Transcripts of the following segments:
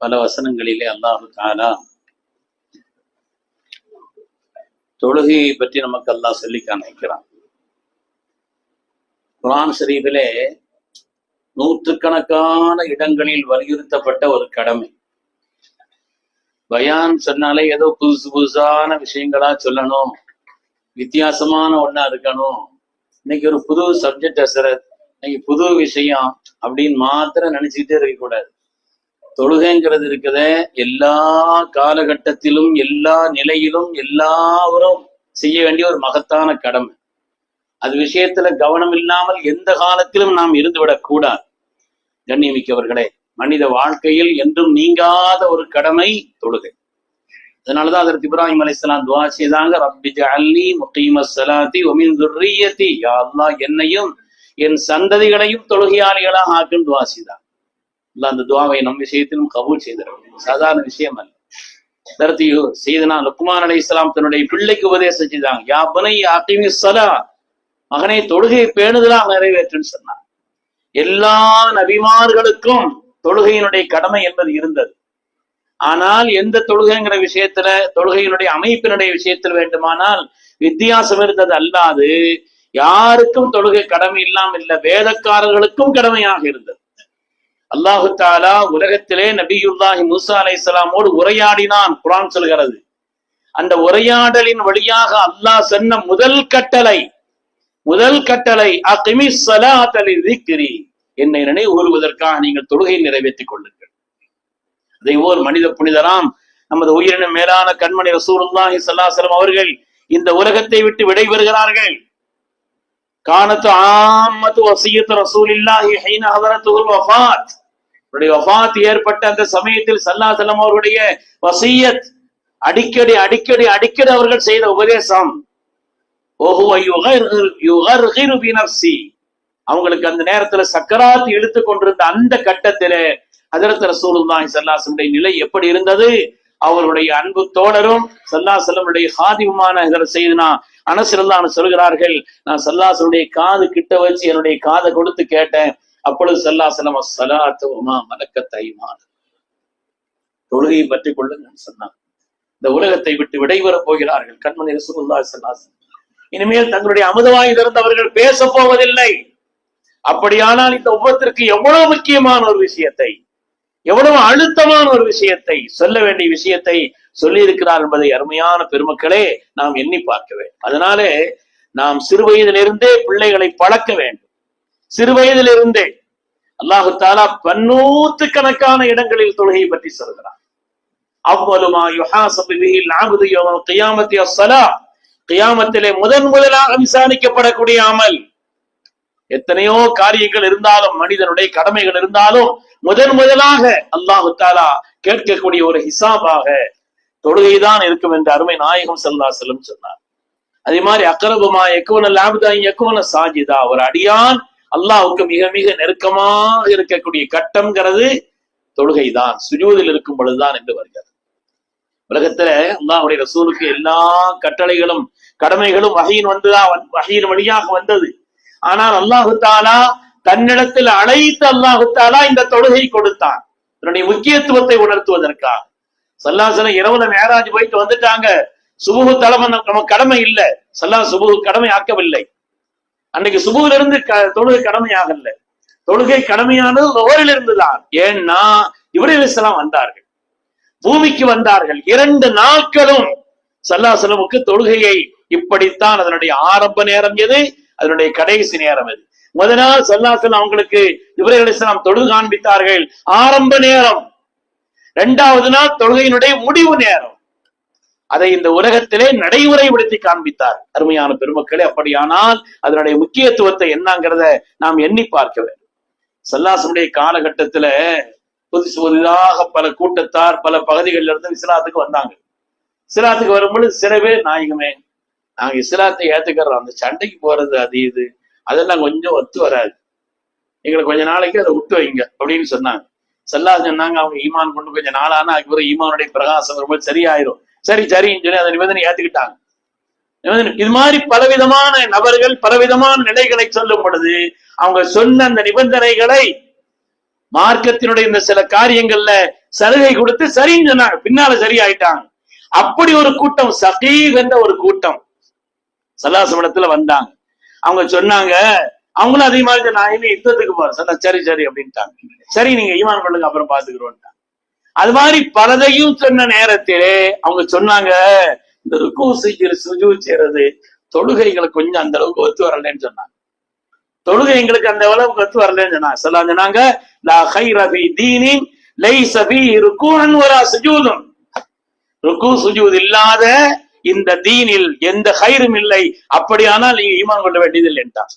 பல வசனங்களிலே அல்லாஹு தஆலா தொழுகையை பற்றி நமக்கு அல்லாஹ் சொல்லி காண்பிக்கிறான். குர்ஆன் ஷரீஃபிலே நூற்றுக்கணக்கான இடங்களில் வலியுறுத்தப்பட்ட ஒரு கடமை. பயான் சொன்னாலே ஏதோ புதுசு புதுசான விஷயங்களா சொல்லணும், வித்தியாசமான ஒண்ணா இருக்கணும், இன்னைக்கு ஒரு புது சப்ஜெக்ட் அசரத், இன்னைக்கு புது விஷயம் அப்படின்னு மாத்திரம் நினைச்சுக்கிட்டே இருக்கக்கூடாது. தொழுகைங்கிறது இருக்குதே எல்லா காலகட்டத்திலும் எல்லா நிலையிலும் எல்லாரும் செய்ய வேண்டிய ஒரு மகத்தான கடமை. அது விஷயத்துல கவனம் இல்லாமல் எந்த காலத்திலும் நாம் இருந்துவிடக் கூடாது. கண்ணியமிக்கவர்களே, மனித வாழ்க்கையில் என்றும் நீங்காத ஒரு கடமை தொழுகை. அதனாலதான் ஹஜ்ரத் இப்ராஹிம் அலைஹிஸ்ஸலாம் துஆ செய்தாங்க, ரப்பி ஜஅல்னி முகீமஸ் ஸலாத்தி வ மின் ذُرِّيَّتِي, யா அல்லாஹ் என்னையும் என் சந்ததிகளையும் தொழுகையாளிகளாக ஆக்குன்னு துஆ செய்தாங்க. அல்லாஹ் அந்த துஆவை நம் விஷயத்திலும் கபூல் செய்திருக்கிறார். சாதாரண விஷயம் அல்ல. ஹஜ்ரத் சையதுனா லுக்மான் அலைஹிஸ்ஸலாம் தன்னுடைய பிள்ளைக்கு உபதேசம் செய்தாங்க, யா புனைய அகீமிஸ் ஸலா, மகனை தொழுகையை பேணுதலாக நிறைவேற்றுன்னு சொன்னார். எல்லா நபிமார்களுக்கும் தொழுகையினுடைய கடமை என்பது இருந்தது. ஆனால் எந்த தொழுகைங்கிற விஷயத்துல, தொழுகையினுடைய அமைப்பினுடைய விஷயத்தில் வேண்டுமானால் வித்தியாசம் இருந்தது. அல்லாது யாருக்கும் தொழுகை கடமை இல்லாமல் இல்ல, வேதக்காரர்களுக்கும் கடமையாக இருந்தது. அல்லாஹு தஆலா உலகத்திலே நபியுல்லாஹி மூசா அலைஹிஸ்ஸலாமோடு உரையாடினான், குர்ஆன் சொல்கிறது. அந்த உரையாடலின் வழியாக அல்லாஹ் சொன்ன முதல் கட்டளை அகிமிஸ் ஸலாத லிذிக்ரி, என்னை நினைவு கூறுவதற்காக நீங்கள் தொழுகையை நிறைவேற்றிக் கொள்ளுங்கள். அதே போல் மனித புனிதராம் நமது உயிரின மேலான கண்மணி ரசூலுல்லாஹி ஸல்லல்லாஹு அலைஹி வஸல்லம் அவர்கள் இந்த உலகத்தை விட்டு விடைபெறுகிறார்கள். கானத்து ஆம்மத்து வஸியத்து ரசூலில்லாஹி ஹீன ஹதரத்துல் வஃபாத், அவருடைய வஃபாத் ஏற்பட்ட அந்த சமயத்தில் ஸல்லல்லாஹு அலைஹி வஸல்லம் அவருடைய வஸியத், அடிக்கடி அவர்கள் செய்த உபதேசம், அவங்களுக்கு அந்த நேரத்துல சக்கராத் இழுத்து கொண்டிருந்த அந்த கட்டத்திலே ஹஜ்ரத் ரசூலுல்லாஹி ஸல்லல்லாஹு அலைஹி வஸல்லம் நிலை எப்படி இருந்தது? அவருடைய அன்பு தோழரும் ஸல்லல்லாஹு அலைஹி வஸல்லம் ஹாதிமுமான ஹஜ்ரத் சையதுனா அனஸ் ரலியல்லாஹு அன்ஹு சொல்கிறார்கள், நான் ஸல்லல்லாஹு அலைஹி வஸல்லம் காது கிட்ட வச்சு என்னுடைய காதை கொடுத்து கேட்டேன். அப்பொழுது ஸல்லல்லாஹு அலைஹி வஸல்லம் ஸலாத்து வமா மலக்கத் ஐமான், தொழுகையை பற்றி கொள்ளுங்கள் சொன்னார். இந்த உலகத்தை விட்டு விடைபெறப் போகிறார்கள் கண்மணி ரசூலுல்லாஹி ஸல்லல்லாஹு அலைஹி வஸல்லம். இனிமேல் தங்களுடைய அமுதவாய் திறந்தவர்கள் பேச போவதில்லை. அப்படியானால் இந்த உம்மத்திற்கு எவ்வளவு முக்கியமான ஒரு விஷயத்தை, எவ்வளவு அழுத்தமான ஒரு விஷயத்தை, சொல்ல வேண்டிய விஷயத்தை சொல்லி இருக்கிறார் என்பதை அருமையான பெருமக்களே நாம் எண்ணி பார்க்க வேண்டும். அதனாலே நாம் சிறு வயதிலிருந்தே பிள்ளைகளை பழக்க வேண்டும். சிறு வயதிலிருந்தே அல்லாஹு தஆலா பன்னூற்றுக்கணக்கான இடங்களில் தொழுகையை பற்றி சொல்கிறார். அவ்வலுமா யுஹாஸபு பிஹில் அப்து யௌமல் கியாமத்தி அஸ்ஸலா, கியாமத்திலே முதலாக விசாரிக்கப்படக்கூடிய அமல். எத்தனையோ காரியங்கள் இருந்தாலும், மனிதனுடைய கடமைகள் இருந்தாலும், முதலாக அல்லாஹு தஆலா கேட்கக்கூடிய ஒரு ஹிசாபாக தொழுகைதான் இருக்கும் என்று அருமை நாயகம் ஸல்லல்லாஹு அலைஹி வஸல்லம் சொன்னார். அதே மாதிரி அக்ரபுமா யகுனல் அப்து அன் யகுன சாஜிதா, ஒரு அடியான் அல்லாஹ்வுக்கு மிக மிக நெருக்கமாக இருக்கக்கூடிய கட்டம்ங்கிறது தொழுகைதான், சுஜூதில் இருக்கும் பொழுதுதான் என்று வருகிறது. உலகத்துல அல்லாஹ்வுடைய ரசூலுக்கு எல்லா கட்டளைகளும் கடமைகளும் வஹீயின் வழியாக வந்தது. ஆனால் அல்லாஹு தஆலா தன்னிடத்தில் அழைத்து அல்லாஹு தஆலா இந்த தொழுகை கொடுத்தான், தன்னுடைய முக்கியத்துவத்தை உணர்த்துவதற்காக. ஸல்லல்லாஹு அலைஹி வஸல்லம் இரவுல மேராஜ் போயிட்டு வந்துட்டாங்க. சுபுஹ் தலைமை நமக்கு கடமை இல்லை, ஸல்லல்லாஹு சுபுஹ் கடமை ஆக்கவில்லை. அன்னைக்கு சுபுஹ்ல இருந்து தொழுகை கடமையாகல, தொழுகை கடமையானது லுஹரில் இருந்துதான். ஏன்னா ஜிப்ரீல் அலைஹிஸ்ஸலாம் வந்தார்கள், பூமிக்கு வந்தார்கள். 2 நாட்களும் ஸல்லல்லாஹு அலைஹி வஸல்லமுக்கு தொழுகையை இப்படித்தான், அதனுடைய ஆரம்ப நேரம் எது, அதனுடைய கடைசி நேரம் எது. முதல் நாள் ஸல்லல்லாஹு அலைஹி வஸல்லம் அவங்களுக்கு ஜிப்ரீல் அலைஹிஸ்ஸலாம் தொழுகை காண்பித்தார்கள், ஆரம்ப நேரம். 2வது நாள் தொழுகையினுடைய முடிவு நேரம். அதை இந்த உலகத்திலே நடைமுறைப்படுத்தி காண்பித்தார். அருமையான பெருமக்களே, அப்படியானால் அதனுடைய முக்கியத்துவத்தை என்னங்கிறத நாம் எண்ணி பார்க்க வேண்டும். ஸல்லல்லாஹு அலைஹி வஸல்லம் காலகட்டத்துல புதிதாக பல கூட்டத்தார் பல பகுதிகளில் இருந்து இஸ்லாத்துக்கு வந்தாங்க. இஸ்லாத்துக்கு வரும்பொழுது சில பேர், நாயகமே நாங்க இஸ்லாத்தை ஏத்துக்கிறோம், அந்த சண்டைக்கு போறது அது இது அதெல்லாம் கொஞ்சம் ஒத்து வராது, எங்களுக்கு கொஞ்ச நாளைக்கு அதை விட்டு வைங்க அப்படின்னு சொன்னாங்க. ஸல்லல்லாஹு சொன்னாங்க, அவங்க ஈமான் கொண்டு கொஞ்சம் நாளான அதுக்கப்புறம் ஈமானுடைய பிரகாசம் வரும்போது சரியாயிரும். சரின்னு சொல்லி அந்த நிபந்தனை ஏத்துக்கிட்டாங்க. இது மாதிரி பலவிதமான நபர்கள் பலவிதமான நிலைகளை சொல்லும் பொழுது அவங்க சொன்ன அந்த நிபந்தனைகளை மார்க்கத்தினுடைய இந்த சில காரியங்கள்ல சலுகை கொடுத்து சரின்னு சொன்னாங்க, பின்னால சரியாயிட்டாங்க. அப்படி ஒரு கூட்டம், சகீர் என்ற ஒரு கூட்டம் சல்லாசமடத்துல வந்தாங்க. அவங்க சொன்னாங்க, அவங்களும் அதே மாதிரி நான் இனி யுத்தத்துக்கு போறேன். சொன்ன சரி சரி அப்படின்ட்டாங்க. சரி நீங்க ஈமான் கொள்ளுங்க, அப்புறம் பாத்துக்கிறோம். அது மாதிரி பலதையும் சொன்ன நேரத்திலே அவங்க சொன்னாங்க, இந்த ருக்கு சுஜூத் செய்யறது தொழுகைகளுக்கு கொஞ்சம் அந்த அளவுக்கு ஒத்து வரலன்னு சொன்னாங்க. தொழுகை எங்களுக்கு அந்த அளவுக்கு ஒத்து வரலன்னு சொன்னாங்க. சொன்னாங்க, லா கைர ஃபீ தீனின் லைஸ ஃபீஹி ருக்கூஅன் வலா சுஜூதுன். ருக்கு சுஜூத் இல்லாத இந்த தீனில் எந்த கைரும் இல்லை, அப்படியானால் நீங்க ஈமான் கொள்ள வேண்டியதில்லை என்றார்.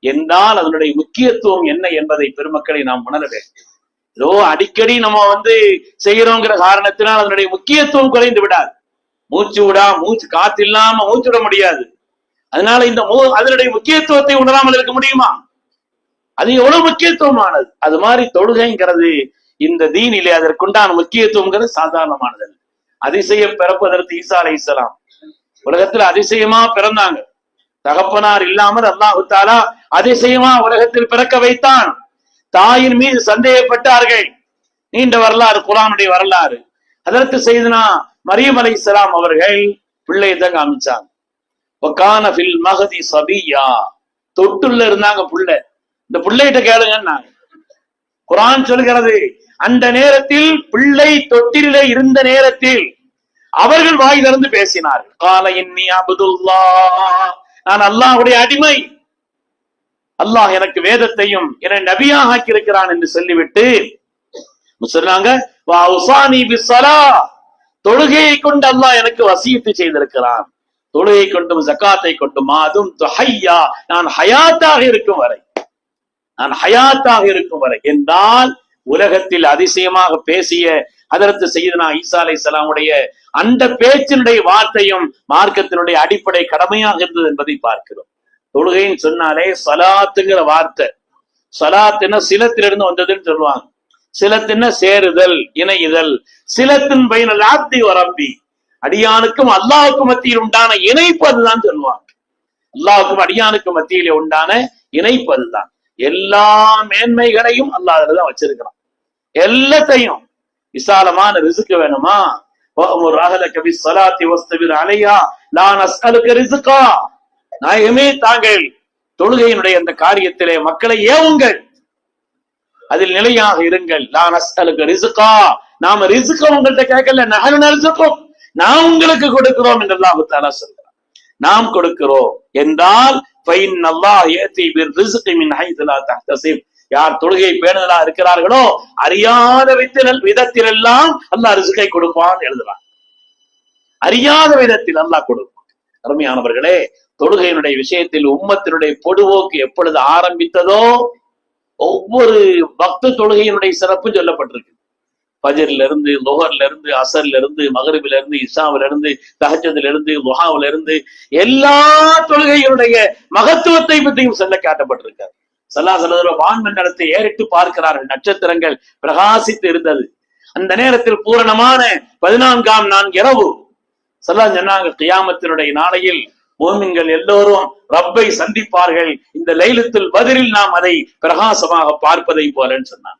என்றால் அதனுடைய முக்கியத்துவம் என்ன என்பதை பெருமக்களை நாம் உணர வேண்டும். ஏதோ அடிக்கடி நம்ம செய்யறோங்கிற காரணத்தினால் அதனுடைய முக்கியத்துவம் குறைந்து விடாது. மூச்சு காத்து இல்லாம மூச்சு விட முடியாது. அதனால அதனுடைய முக்கியத்துவத்தை உணராமல் இருக்க முடியுமா? அது எவ்வளவு முக்கியத்துவமானது. அது மாதிரி தொழுகைங்கிறது இந்த தீனிலே அதற்குண்டான முக்கியத்துவம்ங்கிறது சாதாரணமானது. அதிசயம் பிறப்பதற்கு ஈசா அலைஹிஸ்ஸலாம் உலகத்துல அதிசயமா பிறந்தாங்க. தகப்பனார் இல்லாமல் அல்லாஹ் தஆலா அதிசயமா உலகத்தில் பிறக்க வைத்தான். தாயின் மீது சந்தேகப்பட்டார்கள். நீண்ட வரலாறு, குர்ஆனுடைய வரலாறு. அதற்கு செய்தனா மரியம் அலைஹிஸ்ஸலாம் அவர்கள் பிள்ளையை தான் காமிச்சாங்க. வகான ஃபில் மஹதி சபியா, தொட்டுள்ள இருந்தாங்க புள்ள. இந்த பிள்ளைகிட்ட கேளுங்கன்னாங்க. குர்ஆன் சொல்கிறது, அந்த நேரத்தில் பிள்ளை தொட்டிலே இருந்த நேரத்தில் அவர்கள் வாய் திறந்து பேசினார்கள். கால இன்னி அப்துல்லாஹ், நான் அல்லாஹ்வுடைய அடிமை, அல்லாஹ் எனக்கு வேதத்தையும் என்னை நபியாக ஆக்கி இருக்கிறான் என்று சொல்லிவிட்டு சொன்னாங்க, வா உஸானி பிஸ்ஸலாஹ், தொழுகையை கொண்டு அல்லாஹ் எனக்கு வசியத்து செய்திருக்கிறான். தொழுகை கொண்டும் ஜகாத்தை கொண்டும் மாதும் துஹய்யா, நான் ஹயாத்தாக இருக்கும் வரை, நான் ஹயாத்தாக இருக்கும் வரை என்றால் உலகத்தில் அதிசயமாக பேசிய ஹதரத் சய்யிதுனா ஈசா அலைஹிஸ்ஸலாமுடைய அந்த பேச்சினுடைய வார்த்தையும் மார்க்கத்தினுடைய அடிப்படை கடமையாக இருந்தது என்பதை பார்க்கிறோம். தொழுகைன்னு சொன்னாலே சலாத்துங்கிற வார்த்தை, சலாத்துன்னா சிலத்திலிருந்து வந்ததுன்னு சொல்லுவாங்க. சிலத்தின சேருதல், இணையுதல். சிலத்தின் பைனல் ஆப்தி வரப்பி, அடியானுக்கும் அல்லாஹ்வுக்கும் மத்தியில் உண்டான இணைப்பு அதுதான் சொல்லுவாங்க. அல்லாஹ்வுக்கும் அடியானுக்கும் மத்தியிலே உண்டான இணைப்பு அதுதான். எல்லா மேன்மைகளையும் அல்லாஹ் அதுலதான் வச்சிருக்கிறான். எல்லாத்தையும் விசாலமான ரிஸ்க் வேணுமா, வஅமுர் அஹ்லக பிஸ்ஸலாத்தி வஸ்தபிர் அலைஹா லா நஸ்அலுக ரிஸ்கா, நாயகமே தாங்கள் தொழுகையினுடைய அந்த காரியத்திலே மக்களை ஏவுங்கள், அதில் நிலையாக இருங்கள். லா நஸ்அலுக ரிஸ்கா, நாம ரிஸ்க உங்கள்கிட்ட கேட்கல, நஹனு நர்சுக்கும், நாம் உங்களுக்கு கொடுக்கிறோம் என்று அல்லாஹ் தஆலா சொல்றார். நாம் கொடுக்கிறோம் என்றால் ஃபைன்னல்லாஹ் யஅதி பிர்ரிஸ்கி மின் ஹைது லா தஹ்தஸிப், யார் தொழுகை பேணுதலா இருக்கிறார்களோ அறியாத விதத்தில் எல்லாம் அல்லாஹ் ரிஸ்கை கொடுப்பான் எழுதுறான். அறியாத விதத்தில் அல்லாஹ் கொடுப்பான். அருமையானவர்களே, தொழுகையினுடைய விஷயத்தில் உம்மத்தினுடைய பொடுவோக்கு எப்பொழுது ஆரம்பித்ததோ ஒவ்வொரு பக்த தொழுகையினுடைய சிறப்பும் சொல்லப்பட்டிருக்கு. ஃபஜ்ர்ல இருந்து, லுஹர்ல இருந்து, அஸர்ல இருந்து, மக்ரிபில இருந்து, இஷாவுல இருந்து, தஹஜ்ஜுதுல இருந்து, துஹாவுல இருந்து எல்லா தொழுகைகளுடைய மகத்துவத்தை பற்றியும் சொல்ல காட்டப்பட்டிருக்காரு. ஸல்லல்லாஹு அலைஹி வஸல்லம் வான்மண்டலத்தை ஏறிட்டு பார்க்கிறார்கள். நட்சத்திரங்கள் பிரகாசித்து இருந்தது. அந்த நேரத்தில் பூரணமான 14ஆம் நாள் இரவு. ஸல்லல்லாஹு சொன்னாங்க, கியாமத்தினுடைய நாளையில் முஃமின்கள் எல்லோரும் ரப்பை சந்திப்பார்கள். இந்த லைலத்துல் பத்ரில் நாம் அதை பிரகாசமாக பார்ப்பதை போலன்னு சொன்னாங்க.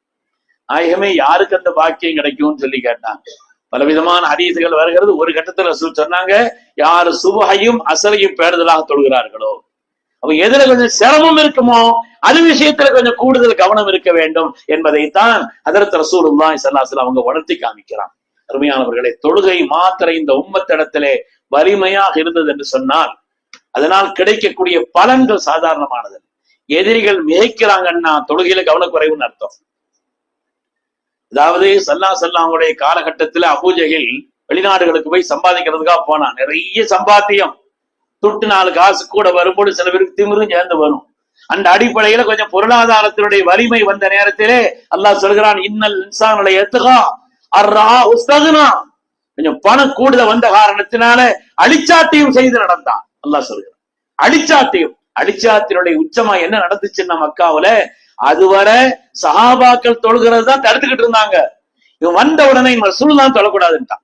நாயகமே, யாருக்கு அந்த பாக்கியம் கிடைக்கும்னு சொல்லி கேட்டாங்க. பலவிதமான ஹதீஸ்கள் வருகிறது. ஒரு கட்டத்தில் ரசூல் சொன்னாங்க, யாரு சுபஹையும் அஸரையும் பேணுதலாக தொழுகிறார்களோ, அவங்க எதுல கொஞ்சம் சிரமம் இருக்குமோ அது விஷயத்துல கொஞ்சம் கூடுதல் கவனம் இருக்க வேண்டும் என்பதைத்தான் ஹதரத் ரசூலுல்லாஹி ஸல்லல்லாஹு அலைஹி வஸல்லம் அவங்க உணர்த்தி காமிக்கிறான். அருமையானவர்களே, தொழுகை மாத்திரை இந்த உம்மத்திடத்திலே வலிமையாக இருந்தது என்று சொன்னால் அதனால் கிடைக்கக்கூடிய பலன்கள் சாதாரணமானது. எதிரிகள் மிகைக்கிறாங்கன்னா தொழுகையில கவனக்குறைவுன்னு அர்த்தம். அதாவது ஸல்லல்லாஹு அலைஹி வஸல்லம் அவங்களுடைய காலகட்டத்தில் அபூஜஹில் வெளிநாடுகளுக்கு போய் சம்பாதிக்கிறதுக்காக போனான். நிறைய சம்பாத்தியம், துட்டு 4 காசு கூட வரும்போது சில பேருக்கு திமிரும் சேர்ந்து வரும். அந்த அடிப்படையில கொஞ்சம் பொருளாதாரத்தினுடைய வலிமை வந்த நேரத்திலே அல்லாஹ் சொல்கிறான், இன்னல் இன்சான லயத்கா அர்ரா உஸ்தக்னா, கொஞ்சம் பணம் கூடுதல் வந்த காரணத்தினால அழிச்சாட்டியம் செய்து நடந்தான். அல்லாஹ் சொல்கிறான் அழிச்சாட்டியம். அழிச்சாத்தினுடைய உச்சமா என்ன நடந்துச்சுன்னா மக்காவுல அதுவரை சஹாபாக்கள் தொழுகிறது தான் தடுத்துக்கிட்டு இருந்தாங்க. இவன் வந்த உடனே ரசூல் தான் தொழக்கூடாதுன்ட்டான்.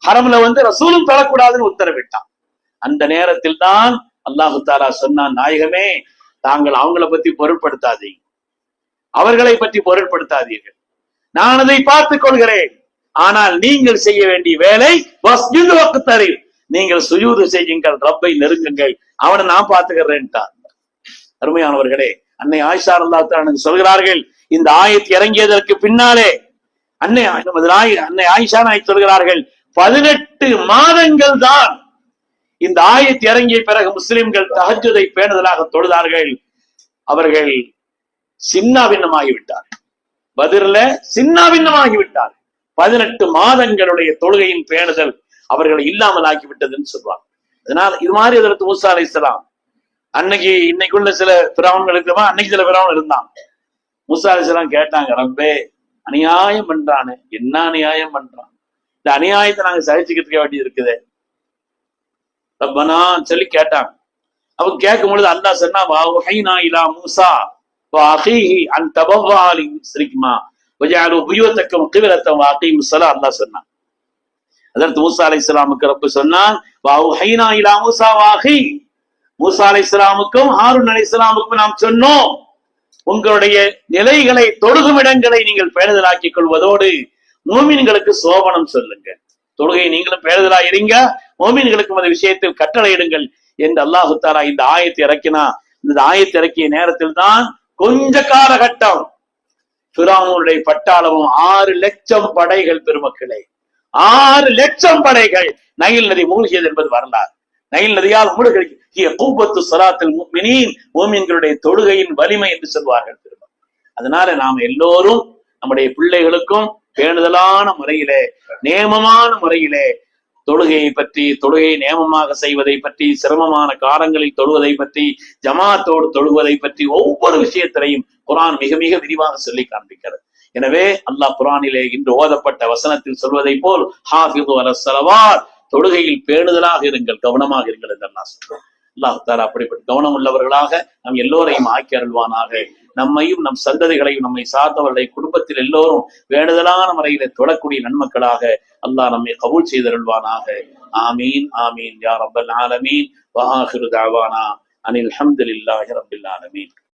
ஹரம்ல ரசூலும் தொழக்கூடாதுன்னு உத்தரவிட்டான். அந்த நேரத்தில் தான் அல்லாஹு தஆலா சொன்னான், நாயகமே, தாங்கள் அவங்கள பத்தி பொருட்படுத்தாதீங்க, அவர்களை பற்றி பொருட்படுத்தாதீர்கள். நான் அதை பார்த்துக் கொள்கிறேன். ஆனால் நீங்கள் செய்ய வேண்டிய வேலை வஸ்ஜுது வக்தரில், நீங்கள் சுஜூது செய்யுங்கள், ரப்பை நெருங்குங்கள், அவனை நான் பார்த்துக்கிறேன்ட்டார். அருமையானவர்களே, அன்னை ஆயிஷா ரலியல்லாஹு அன்ஹா சொல்கிறார்கள், இந்த ஆயத் இறங்கியதற்கு பின்னாலே அன்னை ஆயிஷா நாயகி சொல்கிறார்கள், 18 மாதங்கள் தான் இந்த ஆயத் இறங்கிய பிறகு முஸ்லிம்கள் தஹஜ்ஜுதை பேணுதலாக தொழுதார்கள். அவர்கள் சின்னாபின்னமாகிவிட்டார், பத்ர்ல சின்னாபின்னமாகிவிட்டார். 18 மாதங்களுடைய தொழுகையின் பேணுதல் அவர்களை இல்லாமல் ஆக்கிவிட்டதுன்னு சொல்றாங்க. அதனால இது மாதிரி ஹஜ்ரத் மூசா அலைஹிஸ்ஸலாம் இன்னைக்குள்ள சில பிராவன்களுக்கு அன்னைக்கு சில பிராவன் இருந்தான். மூசா அலைஹிஸ்ஸலாம் கேட்டாங்க, ரப்பே அநியாயம் பண்றானு, என்ன அநியாயம் பண்றான், இந்த அநியாயத்தை நாங்க சகிச்சுக்கிட்டு வேண்டியது இருக்குது ரப்பனா சொல்லி கேட்டாங்க. அவங்க கேட்கும் பொழுது அல்லாஹ் சொன்னா, வஹைனா இலா மூசா வஅഖீஹி அன் தபவ்வா லிஸ்ரிக்மா வஜஅலு புயூதக்கும் கிப்லத்தன் வஅகீமுஸ் ஸலாத். அல்லாஹ் சொன்னான். ஹஜ்ரத் மூசா அலைஹிஸ்ஸலாமுக்கு ரப்பு சொன்னான், வஹைனா இலா மூசா வஅഖீ, மூசா அலைஹிஸ்ஸலாமுக்கும் ஹாரூன் அலைஹிஸ்ஸலாமுக்கும் நாம் சொன்னோம், உங்களுடைய நிலைகளை தொழுகும் இடங்களை நீங்கள் பேணுதலாக்கிக் கொள்வதோடு மோமின்களுக்கு சோபனம் சொல்லுங்க, தொழுகை நீங்களும் பேணுதலா இருங்க, மோமின்களுக்கும் அந்த விஷயத்தில் கட்டளையிடுங்கள் என்று அல்லாஹு தஆலா இந்த ஆயத்தை இறக்கினா. இந்த ஆயத்தை இறக்கிய நேரத்தில் தான் கொஞ்ச காலகட்டம் ஃபிரௌனுடைய பட்டாளமும் 6 லட்சம் படைகள், பெருமக்களே 6 லட்சம் படைகள் நைல் நதி மூழ்கியது என்பது வரலாறு. நைல் நதியால் மூழ்கி மூமின்களுடைய தொழுகையின் வலிமை என்று சொல்வார்கள். அதனால நாம் எல்லோரும் நம்முடைய பிள்ளைகளுக்கும் பேணுதலான முறையிலே, நேமமான முறையிலே தொழுகையை பற்றி, தொழுகையை நேமமாக செய்வதை பற்றி, சிரமமான காலங்களில் தொழுவதை பற்றி, ஜமாத்தோடு தொழுவதை பற்றி ஒவ்வொரு விஷயத்திலையும் குர்ஆன் மிக மிக விரிவாக சொல்லி காண்பிக்கிறது. எனவே அல்லாஹ் குர்ஆனிலே இன்று ஓதப்பட்ட வசனத்தில் சொல்வதை போல் ஹாஃபிது அலஸ் ஸலவாத், தொழுகையில் பேணுதலாக இருங்கள், கவனமாக இருங்கள் என்று அல்லாஹ் சொல்றான். அல்லாஹ் தஆலா அப்படிப்பட்ட கவனம் உள்ளவர்களாக நம் எல்லோரையும் ஆக்கி அருள்வானாக. நம்மையும் நம் சந்ததிகளையும் நம்மை சார்ந்தவர்களை குடும்பத்தில் எல்லோரும் வேண்டுதலான முறையில தொடக்கூடிய நன்மக்களாக அல்லாஹ் நம்மை கபூல் செய்தருள்வானாக. ஆமீன் ஆமீன் யா ரப்பல் ஆலமீன். வ ஆகிரு தஅவானா அனில் ஹம்துலில்லாஹி ரப்பில் ஆலமீன்.